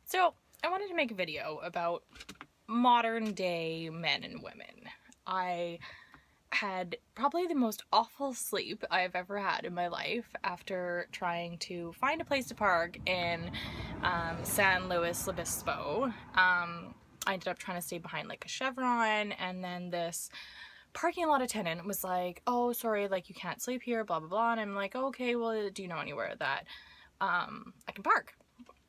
So I wanted to make a video about modern day men and women. I had probably the most awful sleep I've ever had in my life after trying to find a place to park in San Luis Obispo. I ended up trying to stay behind like a Chevron, and then this parking lot attendant was like, oh, sorry, like you can't sleep here, blah blah blah. And I'm like, oh, okay, well, do you know anywhere that I can park?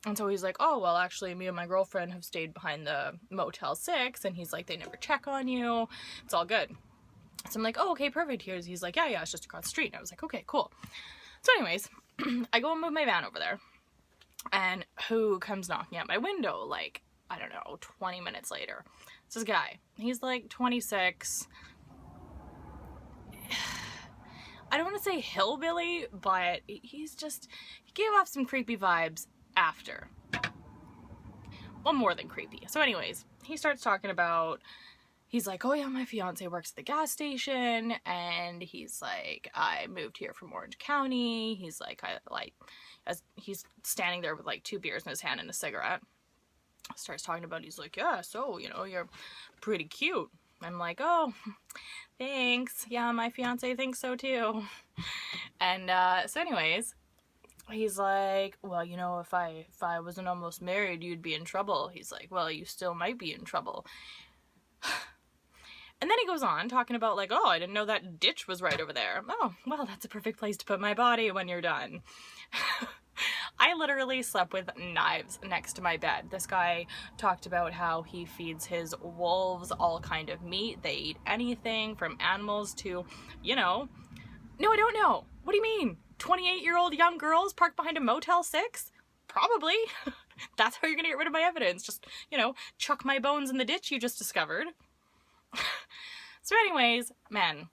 And so he's like, oh, well, actually, me and my girlfriend have stayed behind the Motel 6. And he's like, they never check on you. It's all good. So I'm like, oh, okay, perfect. He's like, yeah, it's just across the street. And I was like, okay, cool. So anyways, I go and move my van over there. And who comes knocking at my window, like, I don't know, 20 minutes later? It's this guy. He's like 26. I don't want to say hillbilly, but he gave off some creepy vibes after. Well, more than creepy. So anyways, he starts talking about, he's like, oh yeah, my fiance works at the gas station, and he's like, I moved here from Orange County. He's like, as he's standing there with like 2 beers in his hand and a cigarette, starts talking about, he's like, yeah, so, you're pretty cute. I'm like, oh, thanks. Yeah, my fiance thinks so too. And so anyways, he's like, well, if I wasn't almost married, you'd be in trouble. He's like, well, you still might be in trouble. And then he goes on talking about like, oh, I didn't know that ditch was right over there. Oh, well, that's a perfect place to put my body when you're done. I literally slept with knives next to my bed. This guy talked about how he feeds his wolves all kind of meat. They eat anything from animals to, no, I don't know. What do you mean? 28-year-old young girls parked behind a Motel 6? Probably. That's how you're gonna get rid of my evidence. Just, chuck my bones in the ditch you just discovered. So anyways, men,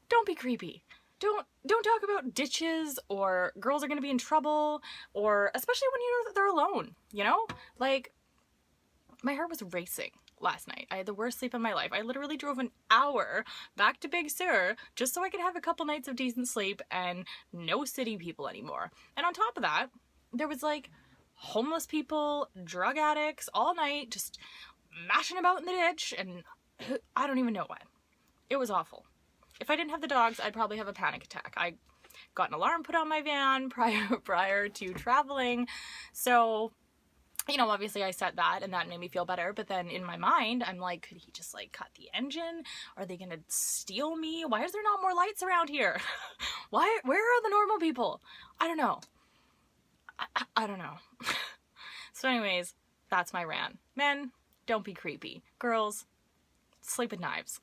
don't be creepy. Don't talk about ditches or girls are gonna be in trouble, or especially when you know that they're alone, Like, my heart was racing last night. I had the worst sleep of my life. I literally drove an hour back to Big Sur just so I could have a couple nights of decent sleep and no city people anymore. And on top of that, there was like homeless people, drug addicts all night just mashing about in the ditch, and I don't even know what. It was awful. If I didn't have the dogs, I'd probably have a panic attack. I got an alarm put on my van prior to traveling. So, obviously I set that and that made me feel better. But then in my mind, I'm like, could he just like cut the engine? Are they gonna steal me? Why is there not more lights around here? Where are the normal people? I don't know. I don't know. So anyways, that's my rant. Men, don't be creepy. Girls, sleep with knives.